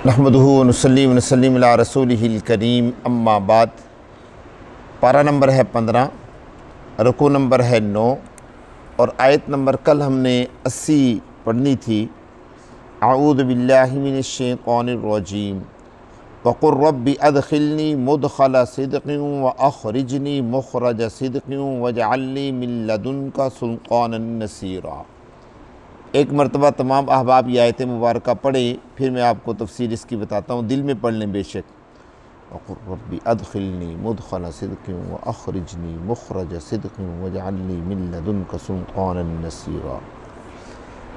نحمدہ ونصلی ونسلم علی رسولہ الکریم اما بعد۔ پارہ نمبر ہے 15، رکوع نمبر ہے 9 اور آیت نمبر کل ہم نے 80 پڑھنی تھی۔ اعوذ باللہ من الشیطان الرجیم وقل رب ادخلنی مدخل صدق واخرجنی مخرج صدق واجعل لی من لدنک سلطانا نصیرا۔ ایک مرتبہ تمام احباب یہ آیت مبارکہ پڑھیں، پھر میں آپ کو تفسیر اس کی بتاتا ہوں، دل میں پڑھ لیں بے شک۔ وقل رب ادخلنی مدخل صدق واخرجنی مخرج صدق واجعل لی من لدنک سلطانا نصیرا۔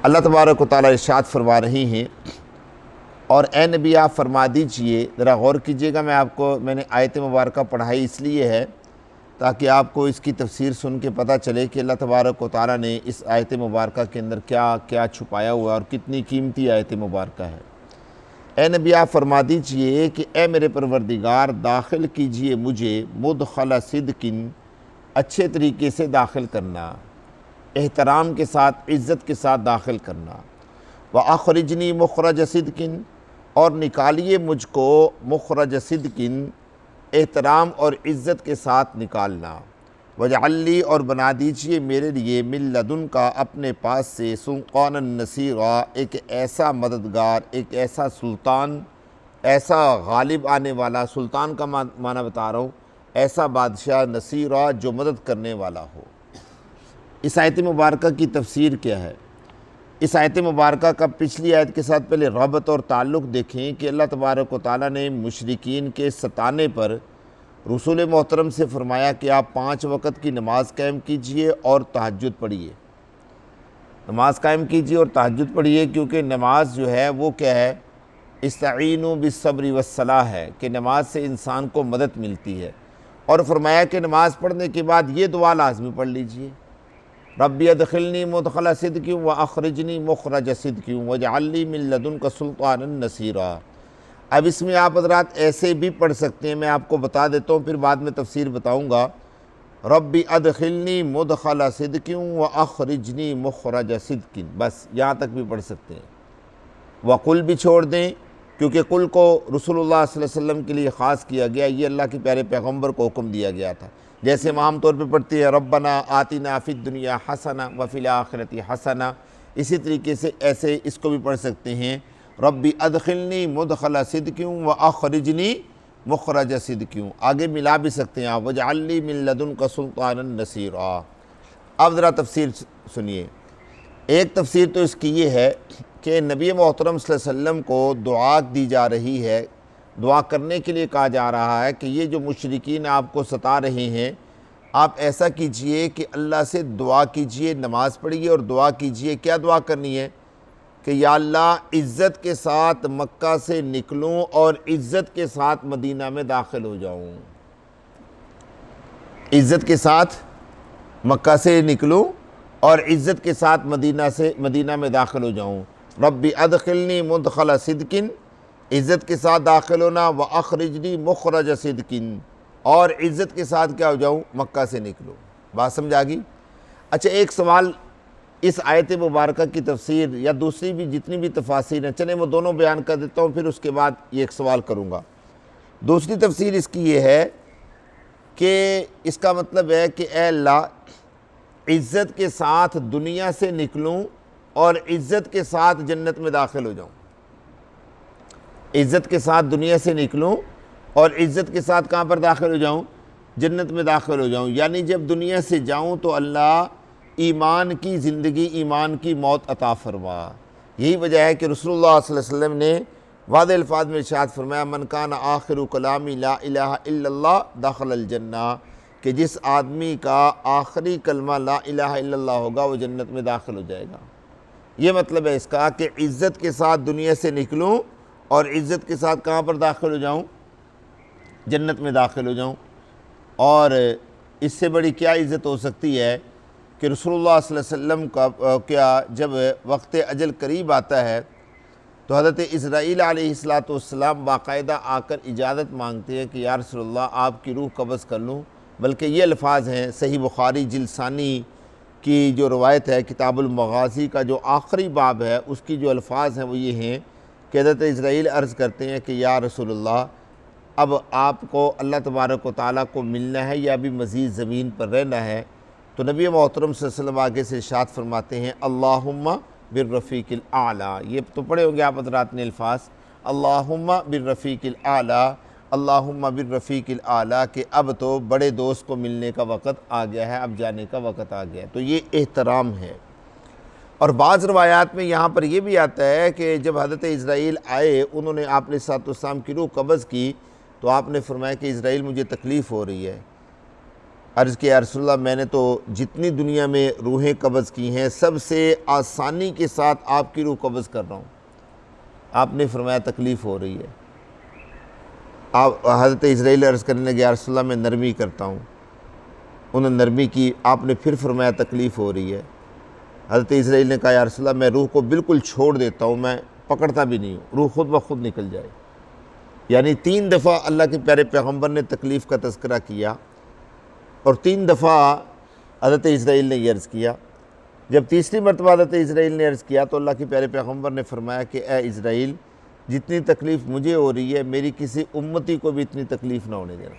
اللہ تبارک و تعالیٰ ارشاد فرما رہی ہیں، اور اے نبی آپ فرما دیجئے، ذرا غور کیجئے گا، میں نے آیت مبارکہ پڑھائی اس لیے ہے تاکہ آپ کو اس کی تفسیر سن کے پتہ چلے کہ اللہ تبارک و تعالیٰ نے اس آیت مبارکہ کے اندر کیا چھپایا ہوا ہے اور کتنی قیمتی آیت مبارکہ ہے۔ اے نبی آپ فرما دیجئے کہ اے میرے پروردگار داخل کیجئے مجھے مدخل صدق، اچھے طریقے سے داخل کرنا، احترام کے ساتھ عزت کے ساتھ داخل کرنا، وَأَخْرِجْنِي مُخْرَجَ صِدْقٍ، اور نکالیے مجھ کو مخرج صدق، احترام اور عزت کے ساتھ نکالنا، وَاجْعَلْ لِي، اور بنا دیجئے میرے لیے مِن لَدُنْکَ، اپنے پاس سے سُلْطَانًا نَصِیرًا، ایک ایسا مددگار، ایک ایسا سلطان، ایسا غالب آنے والا، سلطان کا معنی بتا رہا ہوں، ایسا بادشاہ نصیرہ جو مدد کرنے والا ہو۔ اس آیت مبارکہ کی تفسیر کیا ہے؟ اس آیت مبارکہ کا پچھلی آیت کے ساتھ پہلے ربط اور تعلق دیکھیں کہ اللہ تبارک و تعالیٰ نے مشرکین کے ستانے پر رسول محترم سے فرمایا کہ آپ 5 وقت کی نماز قائم کیجئے اور تہجد پڑھیے، نماز قائم کیجئے اور تہجد پڑھیے، کیونکہ نماز جو ہے وہ کیا ہے؟ استعینوا بالصبر والصلاۃ ہے کہ نماز سے انسان کو مدد ملتی ہے، اور فرمایا کہ نماز پڑھنے کے بعد یہ دعا لازمی پڑھ لیجئے، ربی ادخلنی مدخل صدق واخرجنی مخرج صدق واجعل لی من لدنک سلطانا نصیرا۔ اب اس میں آپ حضرات ایسے بھی پڑھ سکتے ہیں، میں آپ کو بتا دیتا ہوں، پھر بعد میں تفسیر بتاؤں گا۔ ربی ادخلنی مدخل صدق واخرجنی مخرج صدق، بس یہاں تک بھی پڑھ سکتے ہیں۔ وقل بھی چھوڑ دیں، کیونکہ قل کو رسول اللہ صلی اللہ علیہ وسلم کے لیے خاص کیا گیا، یہ اللہ کے پیارے پیغمبر کو حکم دیا گیا تھا۔ جیسے ہم عام طور پہ پڑھتے ہیں ربنا آتنا فی الدنیا حسنہ وفی الآخرۃ حسنہ، اسی طریقے سے ایسے اس کو بھی پڑھ سکتے ہیں، ربی ادخلنی مدخل صدق واخرجنی مخرج صدق، آگے ملا بھی سکتے ہیں آپ، واجعل لی من لدنک سلطانا نصیرا۔ اب ذرا تفسیر سنیے۔ ایک تفسیر تو اس کی یہ ہے کہ نبی محترم صلی اللہ علیہ وسلم کو دعا دی جا رہی ہے، دعا کرنے کے لیے کہا جا رہا ہے کہ یہ جو مشرکین آپ کو ستا رہے ہیں، آپ ایسا کیجئے کہ اللہ سے دعا کیجئے، نماز پڑھیے اور دعا کیجئے۔ کیا دعا کرنی ہے؟ کہ یا اللہ عزت کے ساتھ مکہ سے نکلوں اور عزت کے ساتھ مدینہ میں داخل ہو جاؤں، عزت کے ساتھ مکہ سے نکلوں اور عزت کے ساتھ مدینہ میں داخل ہو جاؤں۔ ربی ادخلنی مدخل صدق، عزت کے ساتھ داخل ہونا، وَأَخْرِجْنِي مُخْرَجَ صِدْقٍ، اور عزت کے ساتھ کیا ہو جاؤں؟ مکہ سے نکلو۔ بات سمجھ آ گئی؟ اچھا، ایک سوال اس آیت مبارکہ کی تفسیر یا دوسری بھی جتنی بھی تفاسیر ہیں، چلیں وہ دونوں بیان کر دیتا ہوں، پھر اس کے بعد یہ ایک سوال کروں گا۔ دوسری تفسیر اس کی یہ ہے کہ اس کا مطلب ہے کہ اے اللہ عزت کے ساتھ دنیا سے نکلوں اور عزت کے ساتھ جنت میں داخل ہو جاؤں، عزت کے ساتھ دنیا سے نکلوں اور عزت کے ساتھ کہاں پر داخل ہو جاؤں؟ جنت میں داخل ہو جاؤں۔ یعنی جب دنیا سے جاؤں تو اللہ ایمان کی زندگی، ایمان کی موت عطا فرما۔ یہی وجہ ہے کہ رسول اللہ صلی اللہ علیہ وسلم نے واضح الفاظ میں ارشاد فرمایا، من کان آخر کلامی لا الہ الا اللہ دخل الجنہ، کہ جس آدمی کا آخری کلمہ لا الہ الا اللہ ہوگا وہ جنت میں داخل ہو جائے گا۔ یہ مطلب ہے اس کا کہ عزت کے ساتھ دنیا سے نکلوں اور عزت کے ساتھ کہاں پر داخل ہو جاؤں؟ جنت میں داخل ہو جاؤں۔ اور اس سے بڑی کیا عزت ہو سکتی ہے کہ رسول اللہ صلی اللہ علیہ وسلم کا کیا جب وقت اجل قریب آتا ہے تو حضرت اسرائیل علیہ السلام باقاعدہ آ کر اجازت مانگتے ہیں کہ یا رسول اللہ آپ کی روح قبض کر لوں، بلکہ یہ الفاظ ہیں، صحیح بخاری جلد ثانی کی جو روایت ہے، کتاب المغازی کا جو آخری باب ہے، اس کی جو الفاظ ہیں وہ یہ ہیں کہ حضرت اسرائیل عرض کرتے ہیں کہ یا رسول اللہ اب آپ کو اللہ تبارک و تعالیٰ کو ملنا ہے یا ابھی مزید زمین پر رہنا ہے؟ تو نبی محترم صلی اللہ علیہ وسلم آگے سے ارشاد فرماتے ہیں اللہم بالرفیق الاعلیٰ. یہ تو پڑھے ہوں گے آپ حضرات نے الفاظ، اللہم بالرفیق الاعلیٰ، اللہم بالرفیق الاعلیٰ، کہ اب تو بڑے دوست کو ملنے کا وقت آ گیا ہے، اب جانے کا وقت آ گیا ہے. تو یہ احترام ہے. اور بعض روایات میں یہاں پر یہ بھی آتا ہے کہ جب حضرت اسرائیل آئے، انہوں نے آپ نے صلی اللہ علیہ وسلم کی روح قبض کی تو آپ نے فرمایا کہ اسرائیل مجھے تکلیف ہو رہی ہے. عرض کیا یا رسول اللہ میں نے تو جتنی دنیا میں روحیں قبض کی ہیں سب سے آسانی کے ساتھ آپ کی روح قبض کر رہا ہوں. آپ نے فرمایا تکلیف ہو رہی ہے. آپ حضرت اسرائیل عرض کرنے لگے یا رسول اللہ میں نرمی کرتا ہوں. انہوں نے نرمی کی. آپ نے پھر فرمایا تکلیف ہو رہی ہے. حضرت اسرائیل نے کہا یا رسول اللہ میں روح کو بالکل چھوڑ دیتا ہوں، میں پکڑتا بھی نہیں ہوں، روح خود بخود نکل جائے. یعنی 3 دفعہ اللہ کے پیارے پیغمبر نے تکلیف کا تذکرہ کیا اور 3 دفعہ حضرت اسرائیل نے یہ عرض کیا. جب تیسری مرتبہ حضرت اسرائیل نے عرض کیا تو اللہ کے پیارے پیغمبر نے فرمایا کہ اے اسرائیل جتنی تکلیف مجھے ہو رہی ہے میری کسی امتی کو بھی اتنی تکلیف نہ ہونے دینا.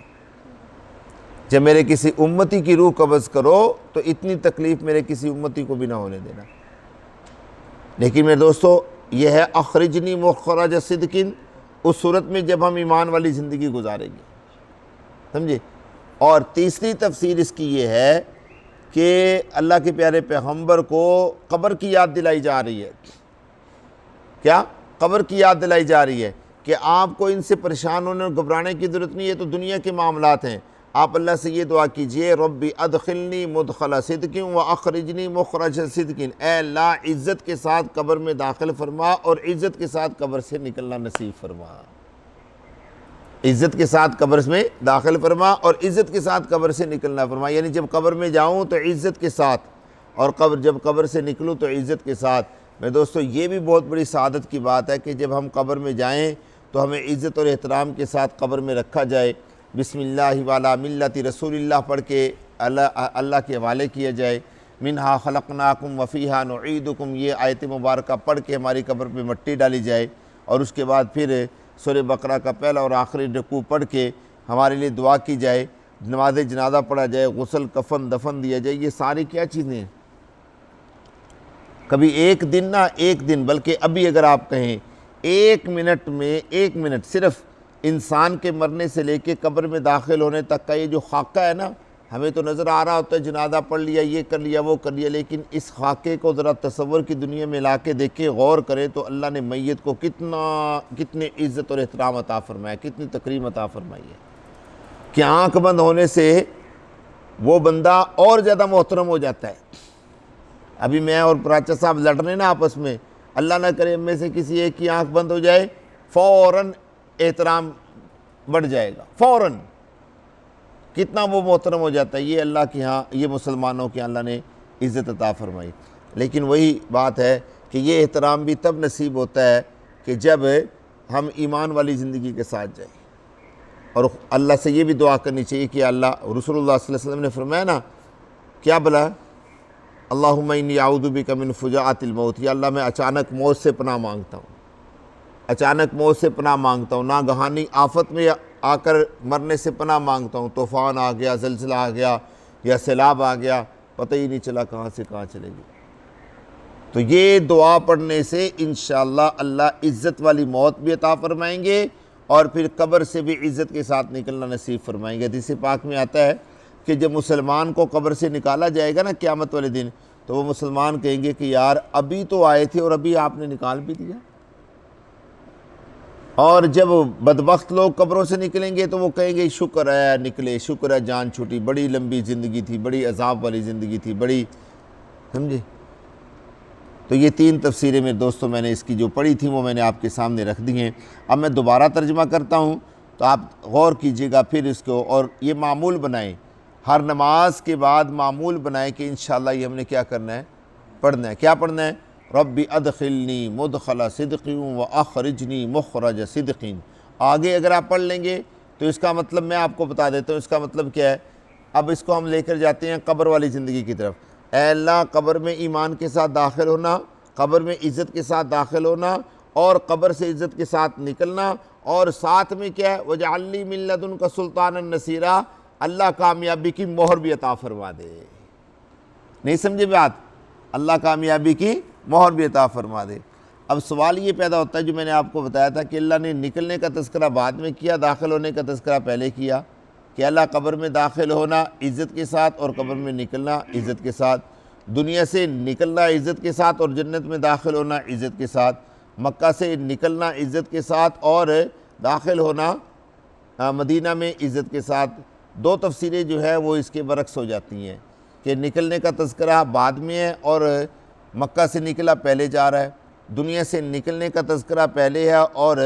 جب میرے کسی امتی کی روح قبض کرو تو اتنی تکلیف میرے کسی امتی کو بھی نہ ہونے دینا. لیکن میرے دوستو یہ ہے اخرجنی مخرج صدقین، اس صورت میں جب ہم ایمان والی زندگی گزاریں گے، سمجھے. اور تیسری تفسیر اس کی یہ ہے کہ اللہ کے پیارے پیغمبر کو قبر کی یاد دلائی جا رہی ہے. کیا؟ قبر کی یاد دلائی جا رہی ہے کہ آپ کو ان سے پریشان ہونے اور گھبرانے کی ضرورت نہیں ہے، تو دنیا کے معاملات ہیں. آپ اللہ سے یہ دعا کیجئے ربی ادخلنی مدخل صدق و اخرجنی مخرج صدق، اے اللہ عزت کے ساتھ قبر میں داخل فرما اور عزت کے ساتھ قبر سے نکلنا نصیب فرما. عزت کے ساتھ قبر میں داخل فرما اور عزت کے ساتھ قبر سے نکلنا فرما. یعنی جب قبر میں جاؤں تو عزت کے ساتھ، اور جب قبر سے نکلوں تو عزت کے ساتھ. میں دوستو یہ بھی بہت بڑی سعادت کی بات ہے کہ جب ہم قبر میں جائیں تو ہمیں عزت اور احترام کے ساتھ قبر میں رکھا جائے. بسم اللہ وعلی ملت رسول اللہ پڑھ کے اللہ کے حوالے کیا جائے. منہا خلقناکم وفیہا نعیدکم، یہ آیت مبارکہ پڑھ کے ہماری قبر پہ مٹی ڈالی جائے. اور اس کے بعد پھر سورہ بقرہ کا پہلا اور آخری رکوع پڑھ کے ہمارے لیے دعا کی جائے، نماز جنازہ پڑھا جائے، غسل کفن دفن دیا جائے. یہ ساری کیا چیزیں ہیں؟ کبھی ایک دن بلکہ ابھی اگر آپ کہیں 1 منٹ میں 1 منٹ صرف انسان کے مرنے سے لے کے قبر میں داخل ہونے تک کا یہ جو خاکہ ہے نا، ہمیں تو نظر آ رہا ہوتا ہے جنازہ پڑھ لیا، یہ کر لیا، وہ کر لیا، لیکن اس خاکے کو ذرا تصور کی دنیا میں لا کے دیکھیں، غور کریں تو اللہ نے میت کو کتنی عزت اور احترام عطا فرمایا، کتنی تکریم عطا فرمائی ہے کہ آنکھ بند ہونے سے وہ بندہ اور زیادہ محترم ہو جاتا ہے. ابھی میں اور پراچا صاحب لڑ رہے ہیں نا آپس میں، اللہ نہ کرے میں سے کسی ایک کی آنکھ بند ہو جائے فوراً احترام بڑھ جائے گا، فوراً کتنا وہ محترم ہو جاتا ہے. یہ اللہ کے ہاں، یہ مسلمانوں کے اللہ نے عزت عطا فرمائی. لیکن وہی بات ہے کہ یہ احترام بھی تب نصیب ہوتا ہے کہ جب ہم ایمان والی زندگی کے ساتھ جائیں. اور اللہ سے یہ بھی دعا کرنی چاہیے کہ اللہ، رسول اللہ صلی اللہ علیہ وسلم نے فرمایا نا، کیا بلا؟ اللہم انی اعوذ بک من فجاعۃ الموت، یا اللہ میں اچانک موت سے پناہ مانگتا ہوں، اچانک موت سے پناہ مانگتا ہوں، ناگہانی آفت میں آ کر مرنے سے پناہ مانگتا ہوں. طوفان آ گیا، زلزلہ آ گیا یا سیلاب آ گیا، پتہ ہی نہیں چلا کہاں سے کہاں چلے گی. تو یہ دعا پڑھنے سے انشاءاللہ اللہ عزت والی موت بھی عطا فرمائیں گے اور پھر قبر سے بھی عزت کے ساتھ نکلنا نصیب فرمائیں گے. حدیث پاک میں آتا ہے کہ جب مسلمان کو قبر سے نکالا جائے گا نا قیامت والے دن، تو وہ مسلمان کہیں گے کہ یار ابھی تو آئے تھے اور ابھی آپ نے نکال بھی دیا. اور جب بدبخت لوگ قبروں سے نکلیں گے تو وہ کہیں گے شکر ہے نکلے، شکر ہے جان چھوٹی، بڑی لمبی زندگی تھی، بڑی عذاب والی زندگی تھی، بڑی، سمجھے. تو یہ 3 تفسیریں میرے دوستوں میں نے اس کی جو پڑھی تھیں وہ میں نے آپ کے سامنے رکھ دی ہیں. اب میں دوبارہ ترجمہ کرتا ہوں تو آپ غور کیجئے گا پھر اس کو، اور یہ معمول بنائیں، ہر نماز کے بعد معمول بنائیں کہ انشاءاللہ یہ ہم نے کیا کرنا ہے، پڑھنا ہے. کیا پڑھنا ہے؟ ربی ادخلنی مدخل صدق و اخرجنی مخرج صدق. آگے اگر آپ پڑھ لیں گے تو اس کا مطلب میں آپ کو بتا دیتا ہوں، اس کا مطلب کیا ہے. اب اس کو ہم لے کر جاتے ہیں قبر والی زندگی کی طرف. اے اللہ قبر میں ایمان کے ساتھ داخل ہونا، قبر میں عزت کے ساتھ داخل ہونا اور قبر سے عزت کے ساتھ نکلنا، اور ساتھ میں کیا ہے وَجَعَلْ لِي مِن لَّدُنْكَ سُلْطَانًا نَصِيرًا، اللہ کامیابی کی مہر بھی عطا فرما دے۔ نہیں سمجھے بات؟ اللہ کامیابی کی مہر بھی عطا فرما دے۔ اب سوال یہ پیدا ہوتا ہے جو میں نے آپ کو بتایا تھا کہ اللہ نے نکلنے کا تذکرہ بعد میں کیا، داخل ہونے کا تذکرہ پہلے کیا، کہ اللہ قبر میں داخل ہونا عزت کے ساتھ اور قبر میں نکلنا عزت کے ساتھ، دنیا سے نکلنا عزت کے ساتھ اور جنت میں داخل ہونا عزت کے ساتھ، مکہ سے نکلنا عزت کے ساتھ اور داخل ہونا مدینہ میں عزت کے ساتھ۔ دو تفسیریں جو ہے وہ اس کے برعکس ہو جاتی ہیں کہ نکلنے کا تذکرہ بعد میں ہے اور مکہ سے نکلا پہلے جا رہا ہے، دنیا سے نکلنے کا تذکرہ پہلے ہے اور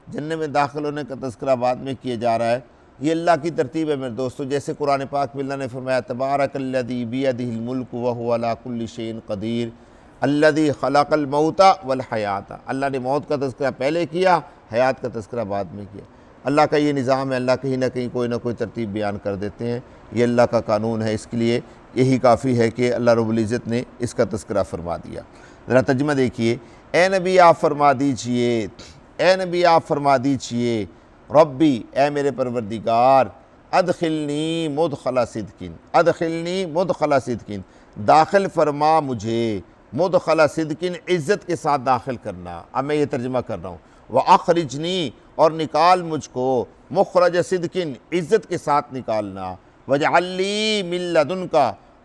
جنت میں داخل ہونے کا تذکرہ بعد میں کیا جا رہا ہے۔ یہ اللہ کی ترتیب ہے میرے دوستو، جیسے قرآن پاک میں اللہ نے فرمایا تبارک الذی بیدہ الملک وہو علی کل شیء قدیر الذی خلق الموت والحیات، اللہ نے موت کا تذکرہ پہلے کیا، حیات کا تذکرہ بعد میں کیا۔ اللہ کا یہ نظام ہے، اللہ کہیں نہ کہیں کوئی نہ کوئی ترتیب بیان کر دیتے ہیں، یہ اللہ کا قانون ہے، اس کے لیے یہی کافی ہے کہ اللہ رب العزت نے اس کا تذکرہ فرما دیا۔ ذرا ترجمہ دیکھیے، اے نبی آپ فرما دیجئے، اے نبی آپ فرما دیجئے ربی اے میرے پروردگار ادخلنی مدخل صدقین، ادخلنی مدخل صدقین، داخل فرما مجھے، مدخل صدقین عزت کے ساتھ داخل کرنا۔ اب میں یہ ترجمہ کر رہا ہوں، وَأَخْرِجْنِي اور نکال مجھ کو، مخرج صدقین عزت کے ساتھ نکالنا، وَاجْعَلْ لِي مِن لَّدُنْكَ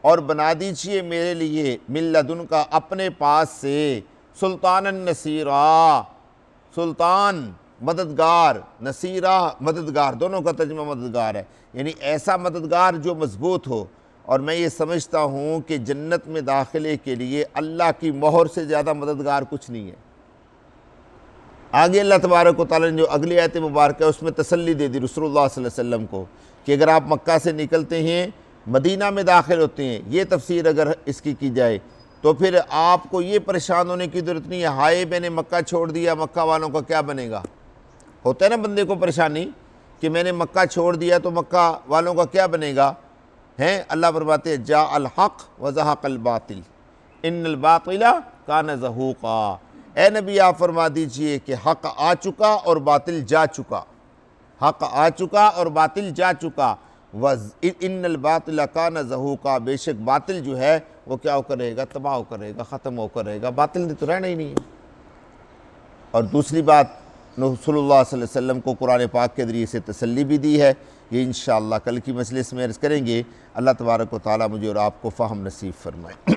اور بنا دیجئے میرے لیے مِن لَّدُنْكَ اپنے پاس سے، سلطانًا نصیرا سلطان مددگار، نصیرہ مددگار، دونوں کا ترجمہ مددگار ہے، یعنی ایسا مددگار جو مضبوط ہو۔ اور میں یہ سمجھتا ہوں کہ جنت میں داخلے کے لیے اللہ کی مہر سے زیادہ مددگار کچھ نہیں ہے۔ آگے اللہ تبارک و تعالیٰ نے جو اگلی آیت مبارکہ ہے اس میں تسلی دے دی رسول اللہ صلی اللہ علیہ وسلم کو کہ اگر آپ مکہ سے نکلتے ہیں مدینہ میں داخل ہوتے ہیں، یہ تفسیر اگر اس کی جائے تو پھر آپ کو یہ پریشان ہونے کی ضرورت نہیں ہے ہائے میں نے مکہ چھوڑ دیا، مکہ والوں کا کیا بنے گا۔ ہوتا ہے نا بندے کو پریشانی کہ میں نے مکہ چھوڑ دیا تو مکہ والوں کا کیا بنے گا، ہیں اللہ فرماتے ہیں جاء الحق وزہق الباطل ان الباطل کان زہوقا، اے نبی آپ فرما دیجئے کہ حق آ چکا اور باطل جا چکا، حق آ چکا اور باطل جا چکا، ان الباطل کان زہوقا، بے شک باطل جو ہے وہ کیا ہو کر رہے گا، تباہ ہو کر رہے گا، ختم ہو کر رہے گا، باطل نے تو رہنا ہی نہیں ہے۔ اور دوسری بات رسول اللہ صلی اللہ علیہ وسلم کو قرآن پاک کے ذریعے سے تسلی بھی دی ہے، یہ انشاءاللہ کل کی مجلس میں عرض کریں گے۔ اللہ تبارک و تعالیٰ مجھے اور آپ کو فہم نصیب فرمائے۔